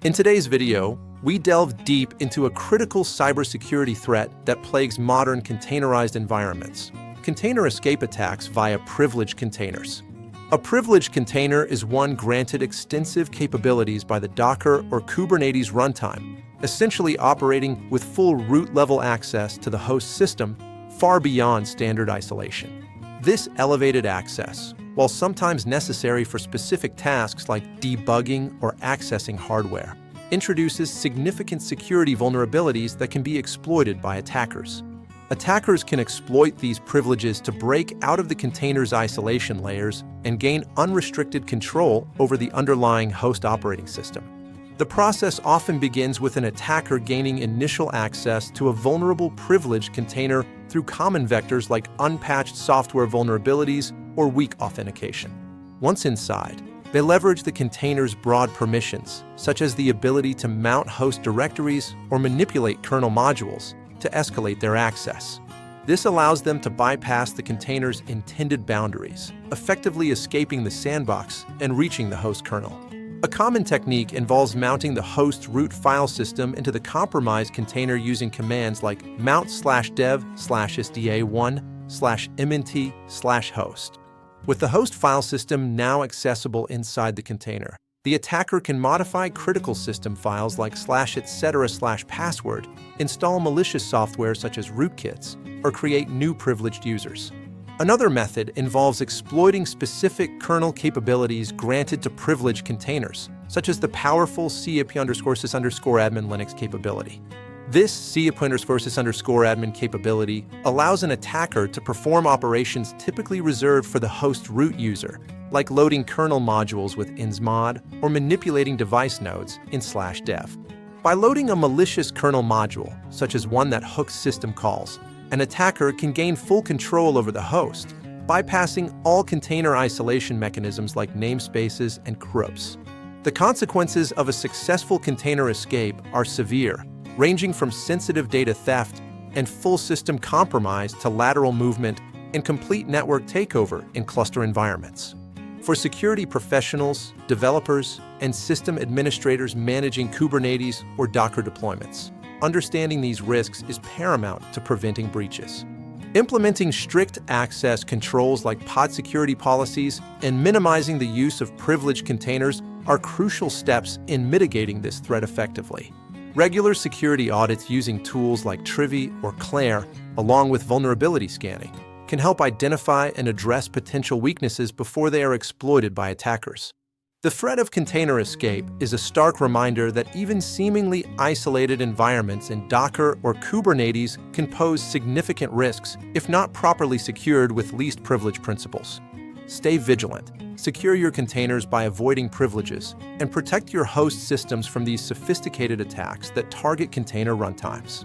In today's video, we delve deep into a critical cybersecurity threat that plagues modern containerized environments: container escape attacks via privileged containers. A privileged container is one granted extensive capabilities by the Docker or Kubernetes runtime, essentially operating with full root-level access to the host system far beyond standard isolation. This elevated access, while sometimes necessary for specific tasks like debugging or accessing hardware, introduces significant security vulnerabilities that can be exploited by attackers. Attackers can exploit these privileges to break out of the container's isolation layers and gain unrestricted control over the underlying host operating system. The process often begins with an attacker gaining initial access to a vulnerable privileged container through common vectors like unpatched software vulnerabilities or weak authentication. Once inside, they leverage the container's broad permissions, such as the ability to mount host directories or manipulate kernel modules to escalate their access. This allows them to bypass the container's intended boundaries, effectively escaping the sandbox and reaching the host kernel. A common technique involves mounting the host root file system into the compromised container using commands like mount/dev/sda1/mnt/host. With the host file system now accessible inside the container, the attacker can modify critical system files like /etc/password, install malicious software such as rootkits, or create new privileged users. Another method involves exploiting specific kernel capabilities granted to privileged containers, such as the powerful cip_sys_admin Linux capability. This cip_sys_admin capability allows an attacker to perform operations typically reserved for the host root user, like loading kernel modules with insmod or manipulating device nodes in /dev. By loading a malicious kernel module, such as one that hooks system calls, an attacker can gain full control over the host, bypassing all container isolation mechanisms like namespaces and crypts. The consequences of a successful container escape are severe, ranging from sensitive data theft and full system compromise to lateral movement and complete network takeover in cluster environments. For security professionals, developers, and system administrators managing Kubernetes or Docker deployments, understanding these risks is paramount to preventing breaches. Implementing strict access controls like pod security policies and minimizing the use of privileged containers are crucial steps in mitigating this threat effectively. Regular security audits using tools like Trivy or Claire, along with vulnerability scanning, can help identify and address potential weaknesses before they are exploited by attackers. The threat of container escape is a stark reminder that even seemingly isolated environments in Docker or Kubernetes can pose significant risks if not properly secured with least privilege principles. Stay vigilant, secure your containers by avoiding privileges, and protect your host systems from these sophisticated attacks that target container runtimes.